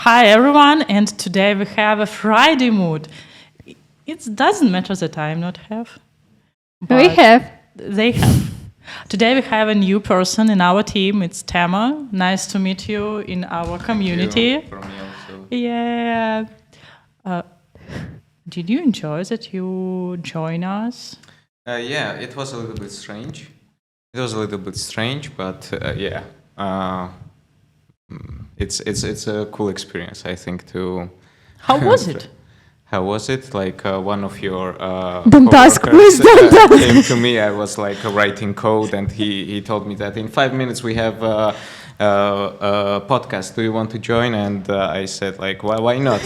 Hi everyone, and today we have a Friday mood. It doesn't matter that I'm not have. We but have. They have. Today we have a new person in our team. It's Tama. Nice to meet you in our community. For me also. Yeah. Uh, did you enjoy that you join us? Yeah, it was a little bit strange. It was a little bit strange, but yeah, it's a cool experience. I think to. How was it? How was it? Like one of your Don't ask, coworkers, please don't ask. came to me. I was like writing code, and he told me that in 5 minutes we have a podcast. Do you want to join? And I said like, why not?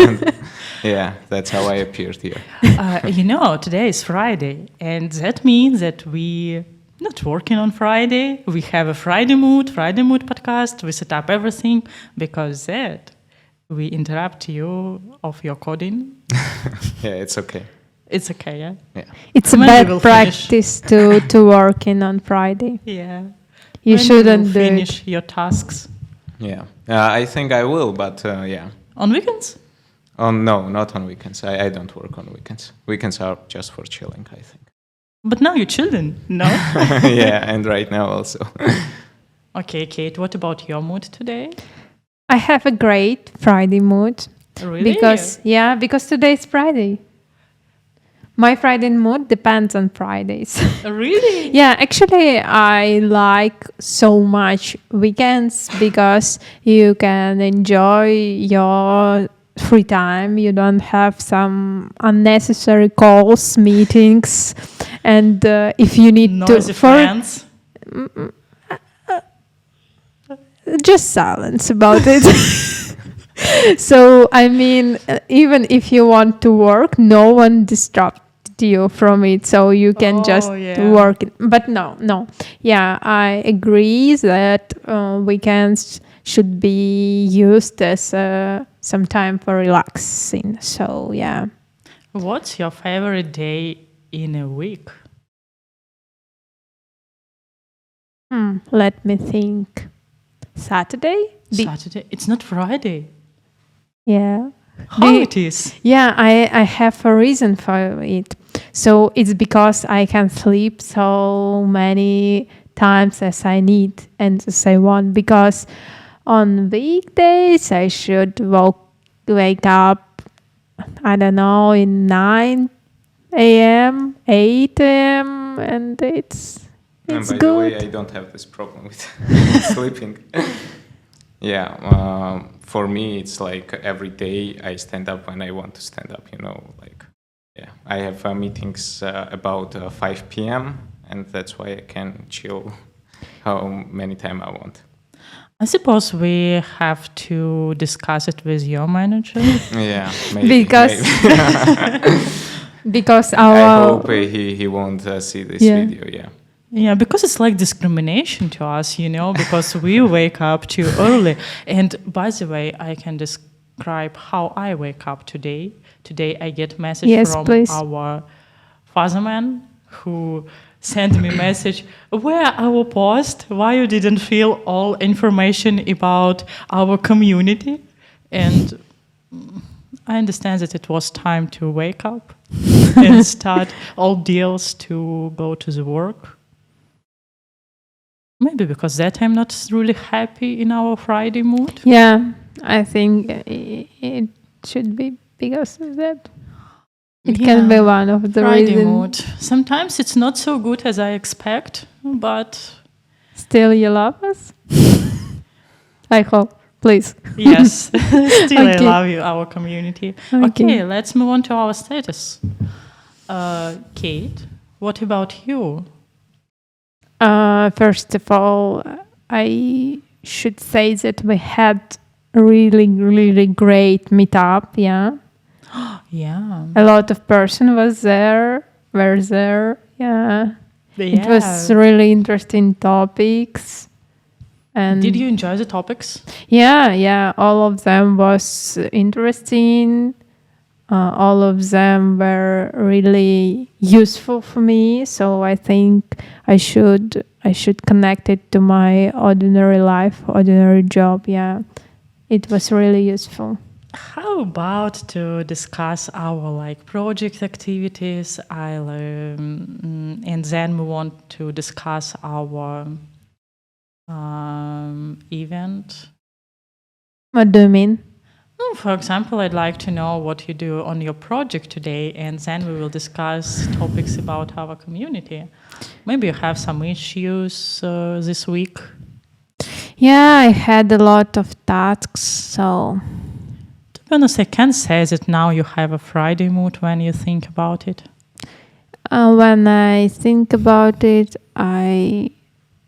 And, yeah, that's how I appeared here. Today is Friday, and that means that we not working on Friday. We have a Friday Mood podcast. We set up everything because that we interrupt you of your coding. Yeah, it's okay. It's okay, yeah? Yeah. It's a When we bad will practice to work in on Friday. Yeah. You When shouldn't will do it. finish your tasks. Yeah, I think I will, but yeah. On weekends? No, not on weekends. I don't work on weekends. Weekends are just for chilling, I think. But now you're children, no? Yeah, and right now also. Okay, Kate, what about your mood today? I have a great Friday mood Really? because today is Friday. My Friday mood depends on Fridays. Really? Yeah, actually, I like so much weekends because you can enjoy your free time. You don't have some unnecessary calls, meetings, and if you need Noisy to friends? just silence about it. So I mean, even if you want to work, no one disrupts you from it, so you can just work it. But no, yeah, I agree that weekends should be used as some time for relaxing. So yeah. What's your favorite day in a week? Let me think. Saturday? Saturday? It's not Friday. Yeah. How it is? Yeah, I have a reason for it. So it's because I can sleep so many times as I need and as I want. Because on weekdays I should wake up, I don't know, in 9 a.m., 8 a.m. and it's And by good. the way, I don't have this problem with sleeping. Yeah, for me, it's like every day I stand up when I want to stand up, like, yeah. I have meetings about 5 p.m. and that's why I can chill how many time I want. I suppose we have to discuss it with your manager. Yeah, maybe. Because I our hope he won't see this video, yeah. Yeah, because it's like discrimination to us, because we wake up too early. And by the way, I can describe how I wake up today. Today I get message from our fatherman who sent me message, where our post, why you didn't fill all information about our community. And I understand that it was time to wake up and start all deals to go to the work. Maybe because that I'm not really happy in our Friday mood. Yeah, I think it should be because of that. It can be one of the Friday reasons. mood. Sometimes it's not so good as I expect, but Still you love us? I hope, please. yes, still I Okay. love you, our community. Okay, let's move on to our status. Kate, what about you? First of all, I should say that we had a really, really great meetup. Yeah, Yeah. a lot of person were there. Yeah, it was really interesting topics. And did you enjoy the topics? Yeah, all of them was interesting. All of them were really useful for me, so I think I should connect it to my ordinary life, ordinary job. Yeah, it was really useful. How about to discuss our project activities? And then we want to discuss our event. What do you mean? For example, I'd like to know what you do on your project today, and then we will discuss topics about our community. Maybe you have some issues this week. Yeah, I had a lot of tasks, so... To be honest, I can say that now you have a Friday mood when you think about it. When I think about it, I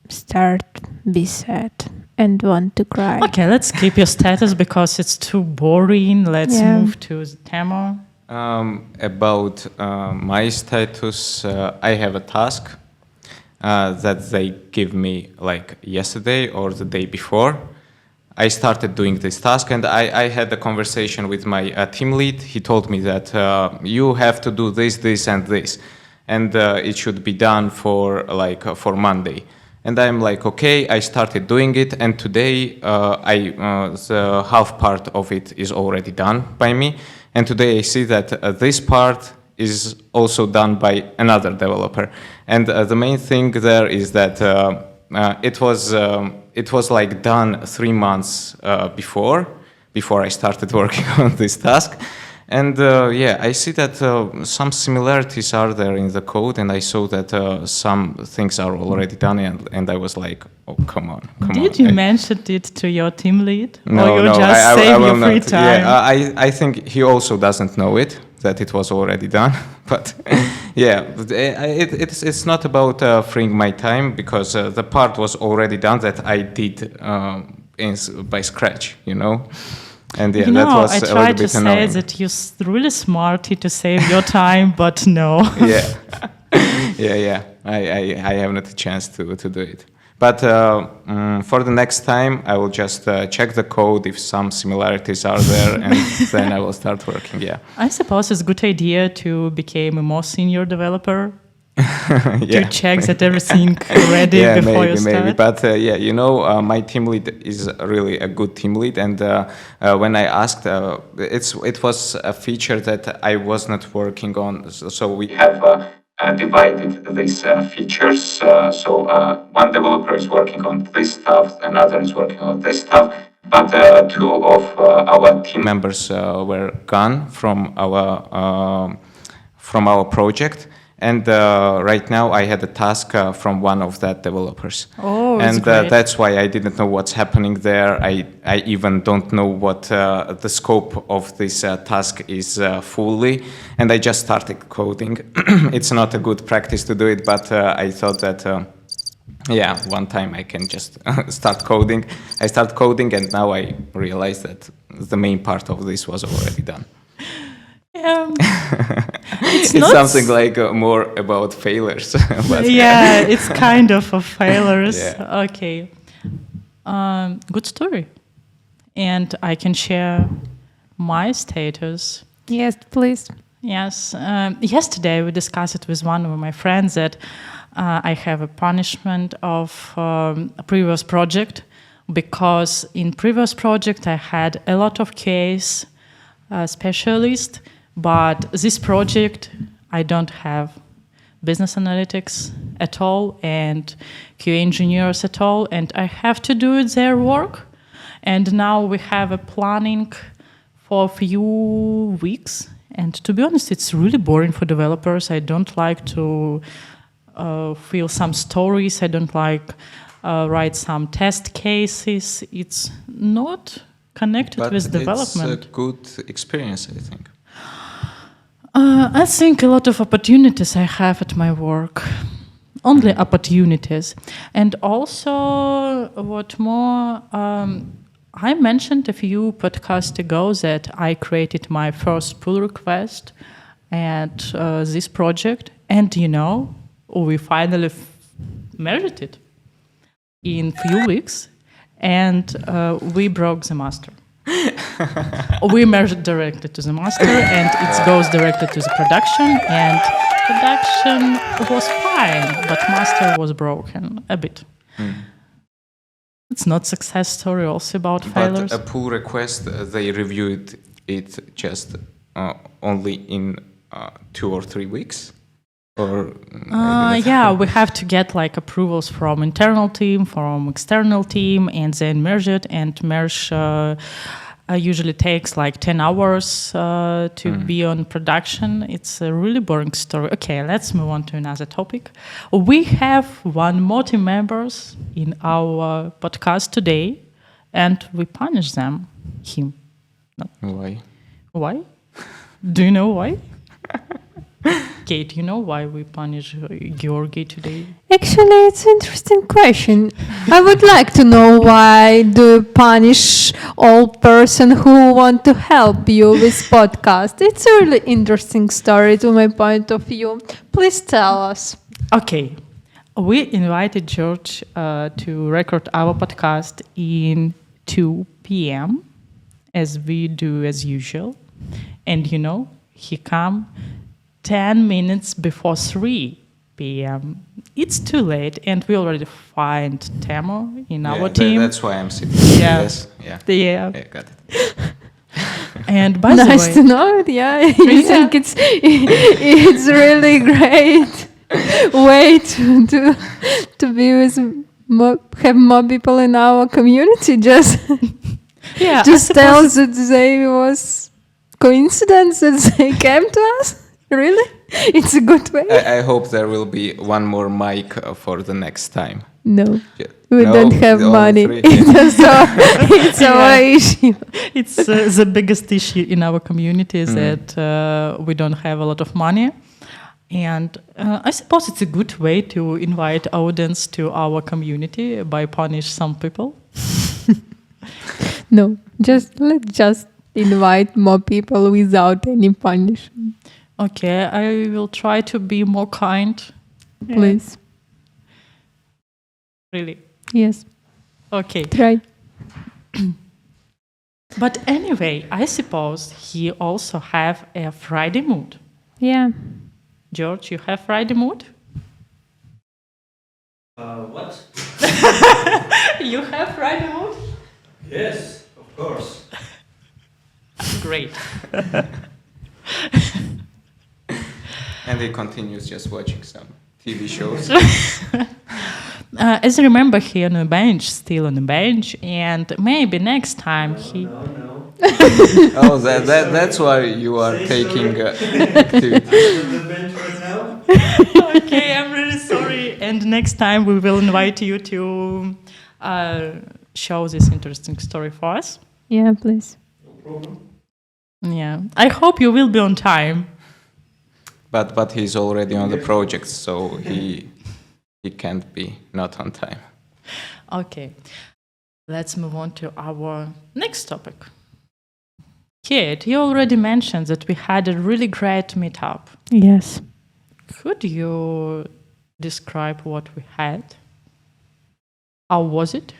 start be sad and want to cry. Okay, let's keep your status because it's too boring. Let's move to the Temo. About my status, I have a task that they give me yesterday or the day before. I started doing this task and I had a conversation with my team lead. He told me that you have to do this, this and this. And it should be done for Monday. And I'm like, okay, I started doing it. And today the half part of it is already done by me. And today I see that this part is also done by another developer. And the main thing there is that it was done 3 months before I started working on this task. And I see that some similarities are there in the code, and I saw that some things are already done, and I was like, oh, come on. Did you mention it to your team lead? No, or you just save your free time? Yeah, I think he also doesn't know that it was already done. But yeah, it's not about freeing my time, because the part was already done that I did by scratch, And yeah, that was I a little tried to bit say annoying. that you're really smart to save your time, but no. Yeah. I have not a chance to do it. But for the next time, I will just check the code if some similarities are there, and then I will start working. Yeah. I suppose it's a good idea to become a more senior developer. To check that everything ready before you start. Maybe. But my team lead is really a good team lead, and when I asked, it was a feature that I was not working on. So we have divided these features. So one developer is working on this stuff, another is working on this stuff. But 2 of our team members were gone from our project. And right now I had a task from one of that developers. Oh, and great. That's why I didn't know what's happening there. I even don't know what the scope of this task is fully. And I just started coding. It's not a good practice to do it, but I thought that, one time I can just start coding. I start coding, and now I realize that the main part of this was already done. It's something like more about failures. But it's kind of a failures. Yeah. Okay. Good story. And I can share my status. Yes, please. Yes. Yesterday we discussed it with one of my friends that I have a punishment of a previous project, because in previous project I had a lot of case specialists. But this project, I don't have business analytics at all and QA engineers at all, and I have to do their work. And now we have a planning for a few weeks. And to be honest, it's really boring for developers. I don't like to fill some stories. I don't like write some test cases. It's not connected with development. It's a good experience, I think. I think a lot of opportunities I have at my work. Only opportunities. And also, what more, I mentioned a few podcasts ago that I created my first pull request at this project. And we finally measured it in few weeks. And we broke the master. We measured directly to the master, and it goes directly to the production, and production was fine, but master was broken a bit. It's not success story also about But failures. a pull request, they reviewed it just only in 2 or 3 weeks? Or Yeah, we have to get like approvals from internal team, from external team, and then merge it. And merge usually takes like 10 hours to be on production. It's a really boring story. Okay, let's move on to another topic. We have one more team members in our podcast today, and we punish him. Why? Why? Do you know why? Kate, you know why we punish Georgi today? Actually, it's an interesting question. I would like to know why do you punish all person who want to help you with podcast. It's a really interesting story to my point of view. Please tell us. Okay, we invited George to record our podcast in 2 p.m. as we do as usual. And you know, he come 10 minutes before 3 p.m. It's too late, and we already find Temo in our team. That's why I'm sitting here. Yeah. Yes. Yeah. Yeah. Yeah, got it. And by Nice the to way, know it. Yeah, you think it's really great way to be with have more people in our community. Just yeah, just tell that they was coincidence that they came to us. Really, it's a good way. I hope there will be one more mic for the next time. No. Yeah. We No, don't have all money. three. It's our issue. it's the biggest issue in our community is that we don't have a lot of money. And I suppose it's a good way to invite audience to our community by punish some people. No, let's just invite more people without any punishment, Okay, I will try to be more kind. please. Really. Yes, Okay. try. But anyway, I suppose he also have a Friday mood. Yeah. George, you have Friday mood? What? You have Friday mood? Yes, of course. Great. And he continues just watching some TV shows. As I remember, he on a bench, still on the bench, and maybe next time he... No. Oh, that's why you are taking activity. The bench right now? Okay, I'm really sorry. And next time we will invite you to show this interesting story for us. Yeah, please. No problem. Yeah, I hope you will be on time. But he's already on the project, so he can't be not on time. Okay, let's move on to our next topic. Kate, you already mentioned that we had a really great meetup. Yes. Could you describe what we had? How was it?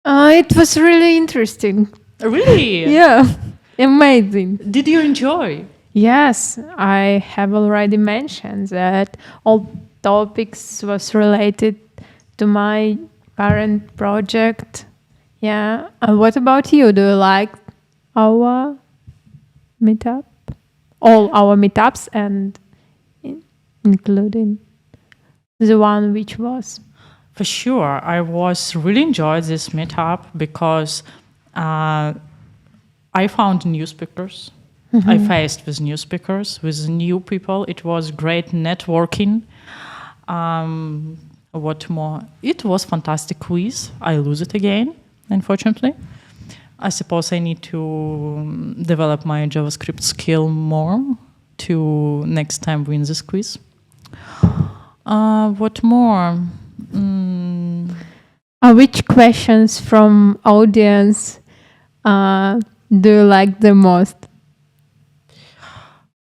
It was really interesting. Really? Yeah, amazing. Did you enjoy? Yes, I have already mentioned that all topics was related to my current project. Yeah. What about you? Do you like our meetup? All our meetups and including the one which was. For sure, I was really enjoyed this meetup because I found new speakers. I faced with new speakers, with new people. It was great networking. What more? It was fantastic quiz. I lose it again, unfortunately. I suppose I need to develop my JavaScript skill more to next time win this quiz. What more? Which questions from audience do you like the most?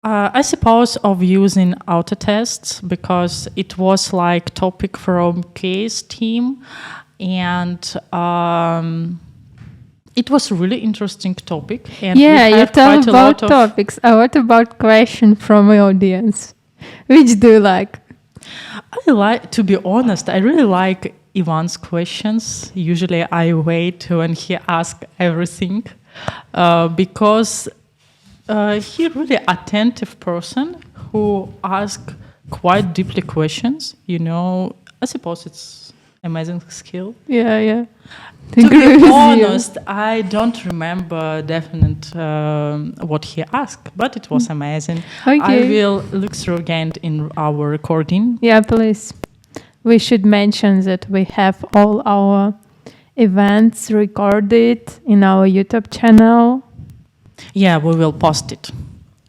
I suppose of using auto tests because it was like topic from case team, and it was really interesting topic. And Yeah, we you had tell quite a about lot of, topics. What about question from the audience? Which do you like? I like, to be honest, I really like Ivan's questions. Usually I wait when he asks everything because he really attentive person who asks quite deeply questions. I suppose it's amazing skill. Yeah. To Agree with be you. honest, I don't remember definite what he asked, but it was amazing. I Okay. will look through again in our recording. Yeah, please. We should mention that we have all our events recorded in our YouTube channel. Yeah, we will post it.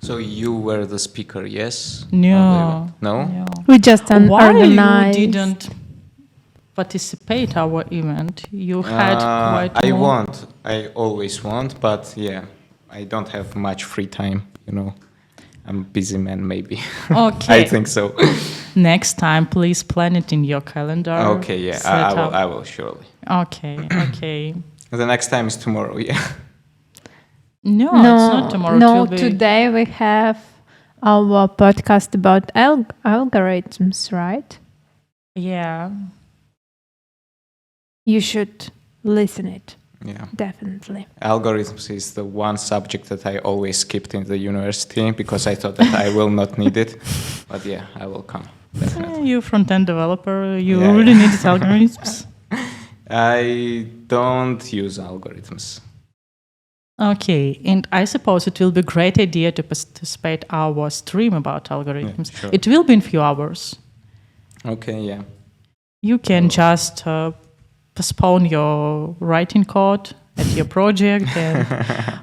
So you were the speaker, yes? No. No? No. We just Why organized. you didn't participate our event? You had quite I more. want. I always want, but yeah, I don't have much free time, I'm a busy man, maybe. Okay. I think so. Next time, please plan it in your calendar. Okay, yeah, Set up. I will surely. Okay. The next time is tomorrow, yeah. No, it's not tomorrow. It No, will be today we have our podcast about algorithms, right? Yeah. You should listen it, Yeah. definitely. Algorithms is the one subject that I always skipped in the university because I thought that I will not need it. But yeah, I will come. Definitely. You front-end developer, you Yeah, really yeah. need these algorithms. I don't use algorithms. Okay, and I suppose it will be a great idea to participate our stream about algorithms. Yeah, sure. It will be in few hours. Okay, yeah. You can just postpone your writing code at your project and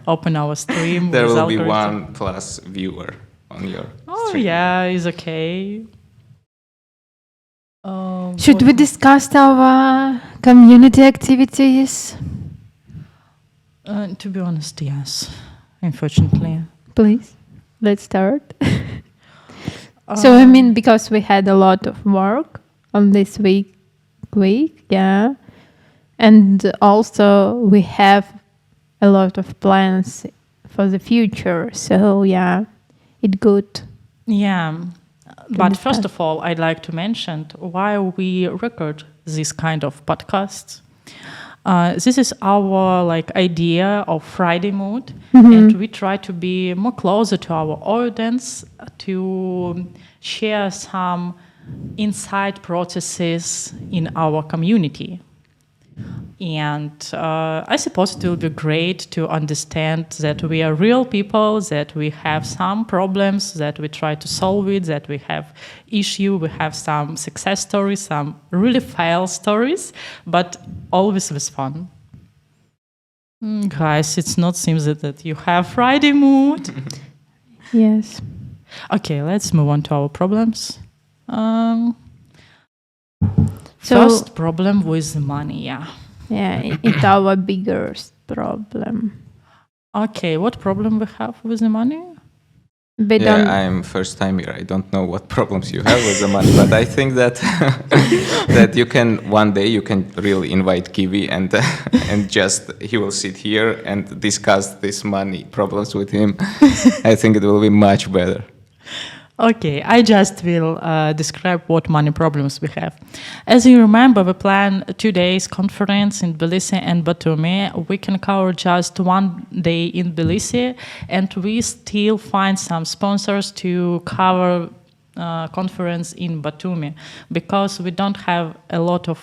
open our stream. There with will be algorithm. 1+ viewer on your Oh stream. yeah, it's okay. Should what- we discuss our community activities? To be honest, yes. Unfortunately. Please, let's start. So I mean, because we had a lot of work on this week, yeah, and also we have a lot of plans for the future. So yeah, it's good. Yeah, but discuss. first of all, I'd like to mention why we record this kind of podcasts. This is our idea of Friday mood, and we try to be more closer to our audience to share some inside processes in our community. And I suppose it will be great to understand that we are real people, that we have some problems, that we try to solve it, that we have issue, we have some success stories, some really fail stories, but always with fun. Guys, it's not seems that you have Friday mood. Yes. Okay, let's move on to our problems. So First problem with the money, yeah. yeah, it's our biggest problem. Okay, what problem we have with the money? We Yeah, don't. I'm first time here. I don't know what problems you have with the money, but I think that that you can one day you can really invite Kiwi and and just he will sit here and discuss these money problems with him. I think it will be much better. Okay, I just will describe what money problems we have. As you remember, we plan 2 days conference in Tbilisi and Batumi. We can cover just 1 day in Tbilisi, and we still find some sponsors to cover conference in Batumi because we don't have a lot of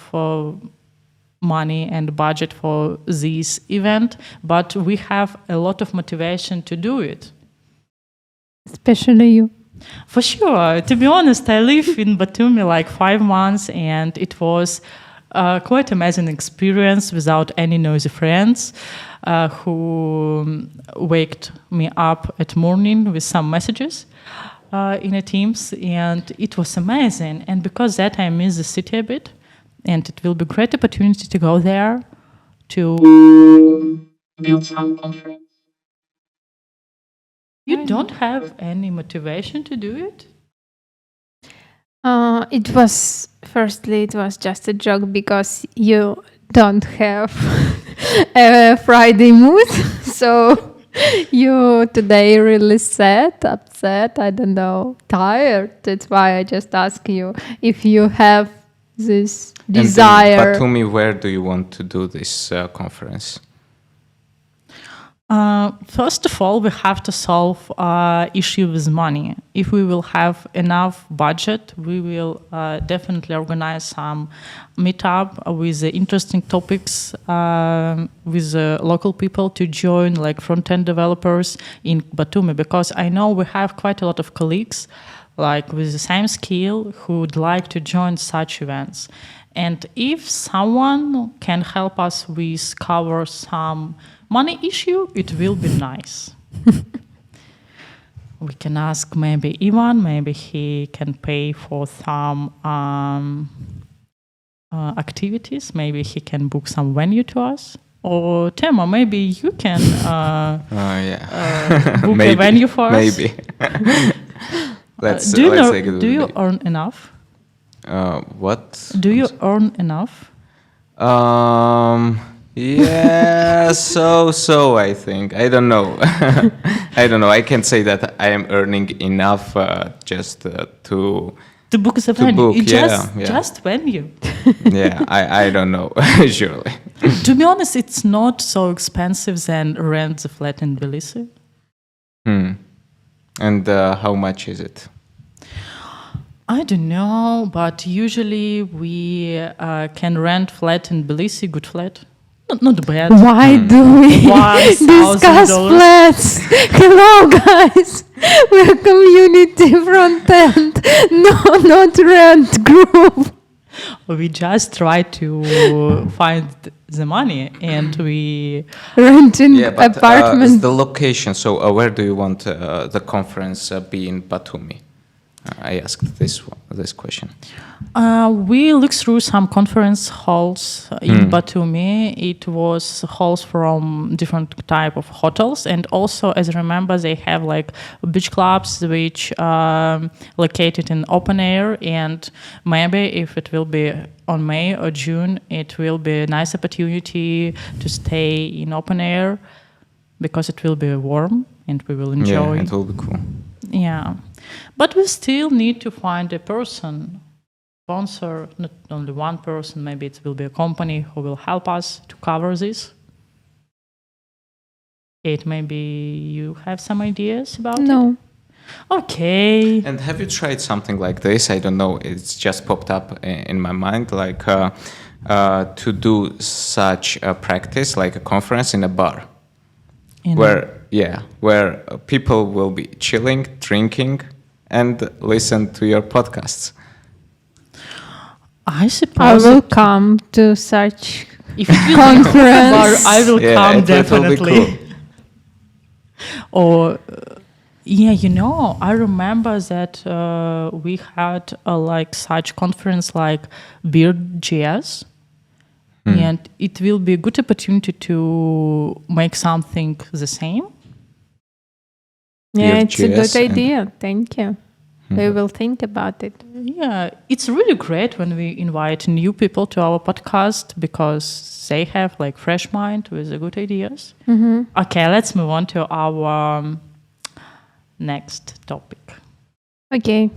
money and budget for this event, but we have a lot of motivation to do it. Especially you. For sure. To be honest, I live in Batumi 5 months, and it was quite amazing experience without any noisy friends who waked me up at morning with some messages in a Teams, and it was amazing. And because that, I miss the city a bit, and it will be a great opportunity to go there to build some conference. You don't have any motivation to do it? It was just a joke because you don't have a Friday mood, so you today really sad, upset, I don't know, tired. That's why I just ask you if you have this And in desire. Batumi, where do you want to do this conference? First of all, we have to solve issue with money. If we will have enough budget, we will definitely organize some meetup with interesting topics with local people to join, like front-end developers in Batumi, because I know we have quite a lot of colleagues like with the same skill who would like to join such events. And if someone can help us with cover some money issue, it will be nice. We can ask maybe Ivan, maybe he can pay for some activities, maybe he can book some venue to us. Or Tema, maybe you can book Maybe, a venue for us. maybe. Do you let's know, take it do you bit. earn enough? What? Do you earn enough? Yeah, so I think. I don't know. I don't know. I can say that I am earning enough just to To book the To venue. book, It yeah. just venue. yeah, I don't know, surely. To be honest, it's not so expensive than rent the flat in Tbilisi. And how much is it? I don't know, but usually we can rent flat in Tbilisi, good flat. Not bad. Why do we discuss $1,000. flats? Hello, guys. We're community front end, no, not rent group. We just try to find the money and we... Renting Yeah, but apartment. the location. So where do you want the conference be in Batumi? I asked this question. We looked through some conference halls in Batumi. It was halls from different type of hotels, and also, as I remember, they have like beach clubs which are located in open air. And maybe if it will be on May or June, it will be a nice opportunity to stay in open air because it will be warm and we will enjoy. Yeah, it will be cool. Yeah, but we still need to find a person, sponsor, not only one person, maybe it will be a company who will help us to cover this. Kate, maybe you have some ideas about it? No. Okay. And have you tried something like this? I don't know. It's just popped up in my mind, like to do such a practice, like a conference in a bar, where people will be chilling, drinking, and listen to your podcasts. I I suppose will come to such if it will conference. be I will come it will definitely. be cool. Or I remember that we had like such conference like Beard.js, and it will be a good opportunity to make something the same. Yeah, it's a Beard.js good and- idea. Thank you. We will think about it. Yeah, it's really great when we invite new people to our podcast because they have like fresh mind with the good ideas. Okay, let's move on to our next topic. Okay.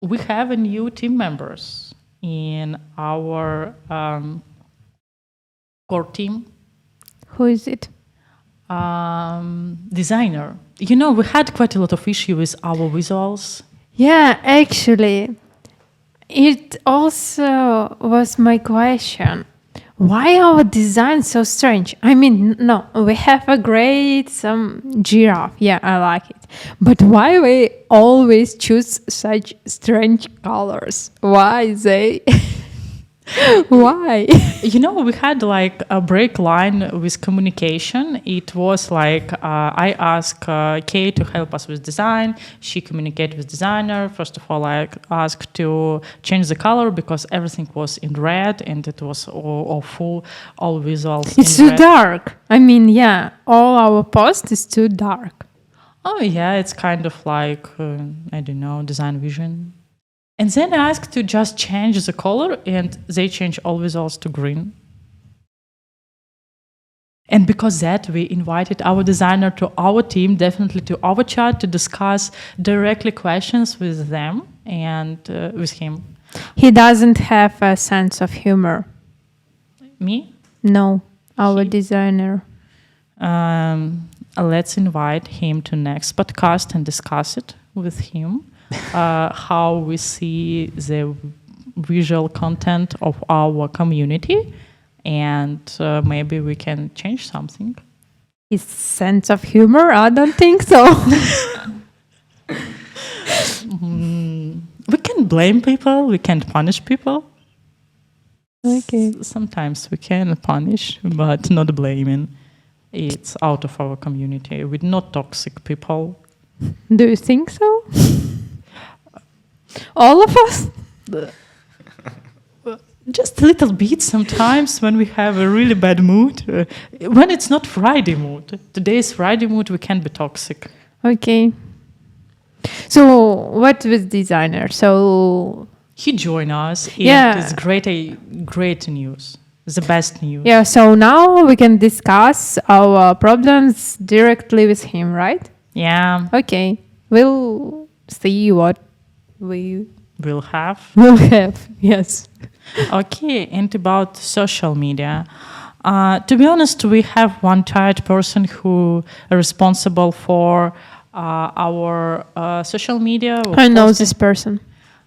We have a new team members in our core team. Who is it? Designer. We had quite a lot of issue with our visuals. Yeah, actually, it also was my question. Why our design so strange? I mean, no, we have a great giraffe. Yeah, I like it. But why we always choose such strange colors? Why they? Why? We had like a break line with communication. It was like I asked Kate to help us with design. She communicated with designer. First of all, I asked to change the color because everything was in red and it was all full, all visuals. It's in too red. dark. I mean, yeah, all our post is too dark. Oh yeah, it's kind of like I don't know, design vision. And then I asked to just change the color, and they change all visuals to green. And because that, we invited our designer to our team, definitely to our chat, to discuss directly questions with them. and with him. He doesn't have a sense of humor. Me? No, our He- designer. Let's invite him to next podcast and discuss it with him. How we see the visual content of our community, and maybe we can change something. His sense of humor? I don't think so. We can blame people, we can punish people. Okay. Sometimes we can punish, but not blaming. It's out of our community. We're not toxic people. Do you think so? All of us? Just a little bit sometimes when we have a really bad mood. When it's not Friday mood. Today's Friday mood, we can be toxic. Okay. So what with designer? So He joined us. And Yeah. it's great news. The best news. yeah, so now we can discuss our problems directly with him, right? Yeah, Okay. We'll see what we we'll have. will have. Yes. Okay, and about social media. To be honest, we have one tired person who is responsible for our social media. I know this person.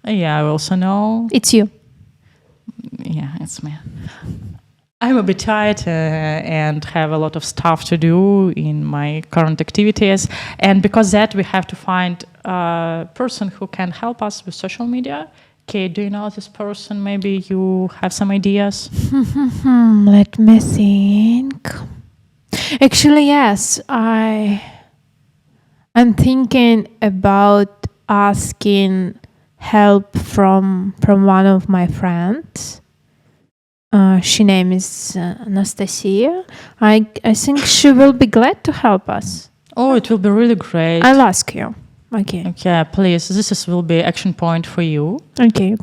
Yeah, I also know. It's you. Yeah, it's me. I'm a bit tired and have a lot of stuff to do in my current activities. And because that, we have to find a person who can help us with social media. Okay, do you know this person? Maybe you have some ideas? Let me think. Actually, yes. I'm thinking about asking help from one of my friends. She name is Anastasia. I think she will be glad to help us. Oh, it will be really great. I'll ask you. Okay. Okay, please. Will be action point for you Okay.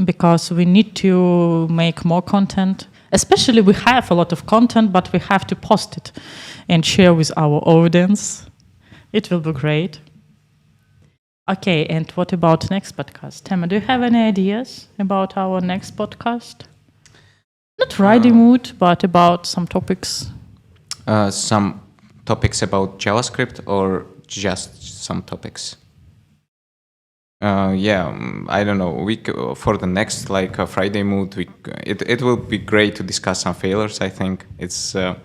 because we need to make more content. Especially, we have a lot of content, but we have to post it and share with our audience. It will be great. Okay, and what about next podcast? Tema, do you have any ideas about our next podcast? Not Friday mood, but about some topics. Some topics about JavaScript or just some topics? I don't know. For the next Friday mood, it will be great to discuss some failures. I think it's the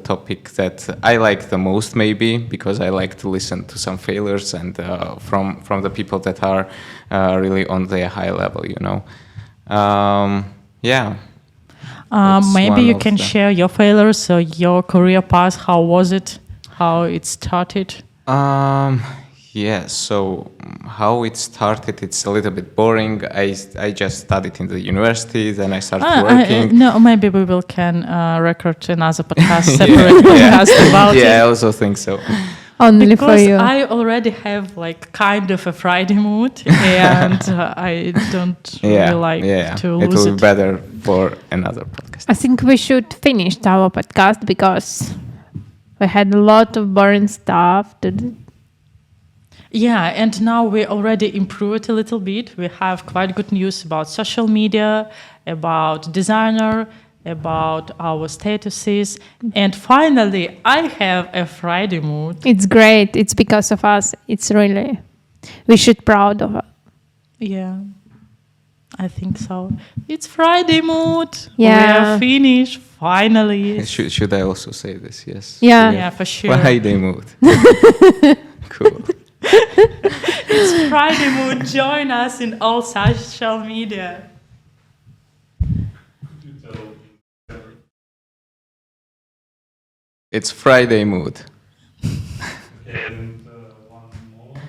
topic that I like the most, maybe because I like to listen to some failures and from the people that are really on the high level, you know. Maybe one you of can the- share your failures or your career path. How was it? How it started? So how it started, it's a little bit boring. I just studied in the university, then I started working. No, maybe we will can record another podcast, separate podcast about I it. also think so. Only for Because you. I already have kind of a Friday mood, and I don't really like to It lose will it. be better for another podcast. I think we should finish our podcast because we had a lot of boring stuff to do. Yeah, and now we already improved a little bit. We have quite good news about social media, about designer, about our statuses, and finally, I have a Friday mood. It's great. It's because of us. It's really, we should proud of it. Yeah, I think so. It's Friday mood. We Yeah. are finished finally. Should I also say this? Yes. Yeah. Yeah, for sure. Friday mood. Cool. It's Friday mood. Join us in all social media. It's Friday mood. And one more.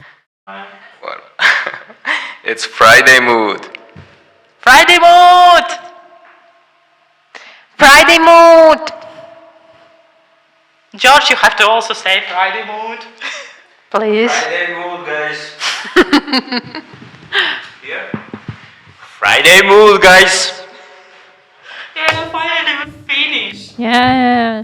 It's Friday mood. Friday mood. Friday mood. George, you have to also say Friday mood. Please. Friday mood, guys. Here. Friday mood, guys. Yeah, finally we finished. Yeah.